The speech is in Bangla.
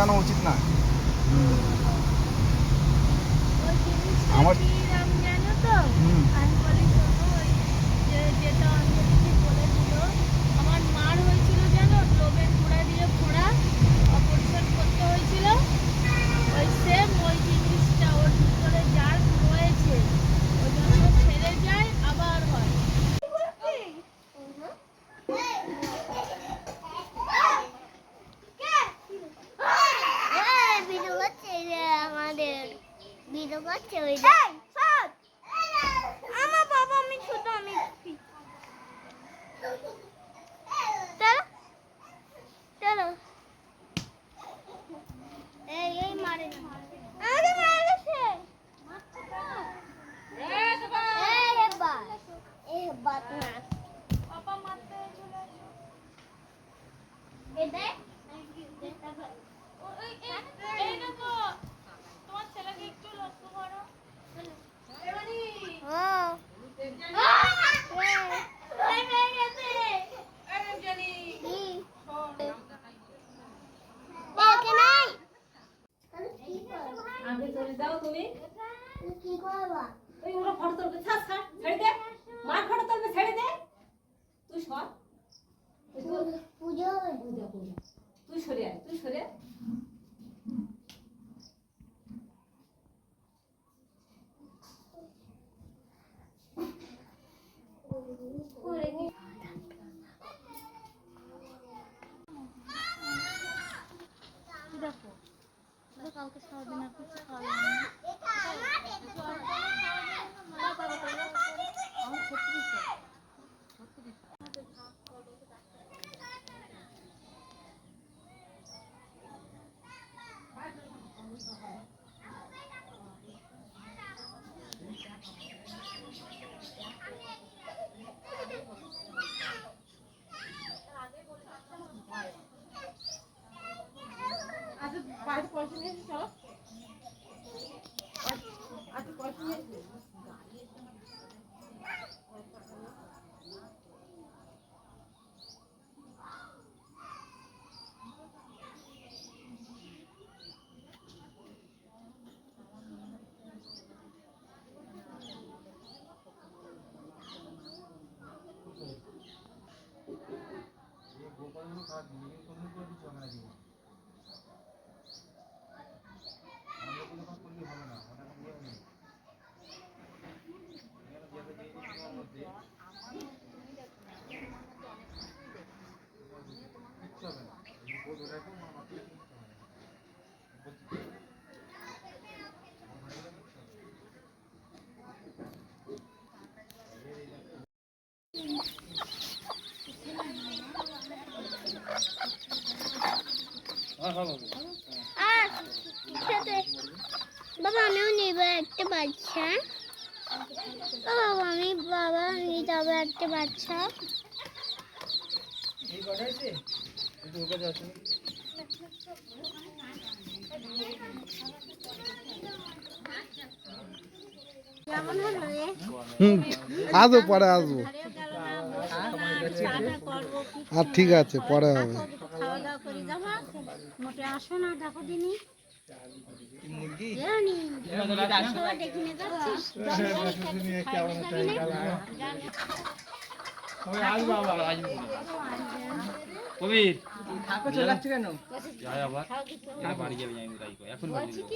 লাগানো উচিত না। আমার জানো তো আমি বলি শোনো ওই যেটা অঞ্জলি বলেছিল আমার মার হয়েছিল জানো লোভের গুঁড়া দিয়ে ফোড়া অপারেশন করতে হয়েছিল ওই সেম ওই জিনিসটা ওর ভিতরে যার রয়েছে ওই জন্য ছেড়ে যায় আবার হয়। আমার বাবা আমি ছোট আমি চলো এই মারে না আমাকে মারছে এই বাত না পাপা মারতে চলে এই দেখ এই দেখো তোমার ছেলেকে একটু লক্ষ্য করো এবারে আগে চলে যাও তুমি কি করবা ওই ওরা ফটো তুলবে ছাড় ছাড় ছেড়ে দে মার ফটো তুলবে ছেড়ে দে তুই সর পূজা পূজা পূজা তুই সরে আয় তুই সরে আয় দেখো কালকে সারাদিন আর কিছু খাওয়া বাইরে পয়সা নিয়ে এসে চলো আজকে পয়সা নিয়ে এসে বাবা আমিও নিব একটা বাচ্চা বাবা নিয়ে যাবো একটা বাচ্চা কেমন হলো রে আসবো পরে আসবো। আর ঠিক আছে পরে হবে। খাওয়া দাওয়া করে যাবা মোটে আসো না দেখো দিনি কবির ঠাকুর চলে আসছে কেন? যাই আবার বাড়ি যাবে, যাই এখন বাড়ি যাবে।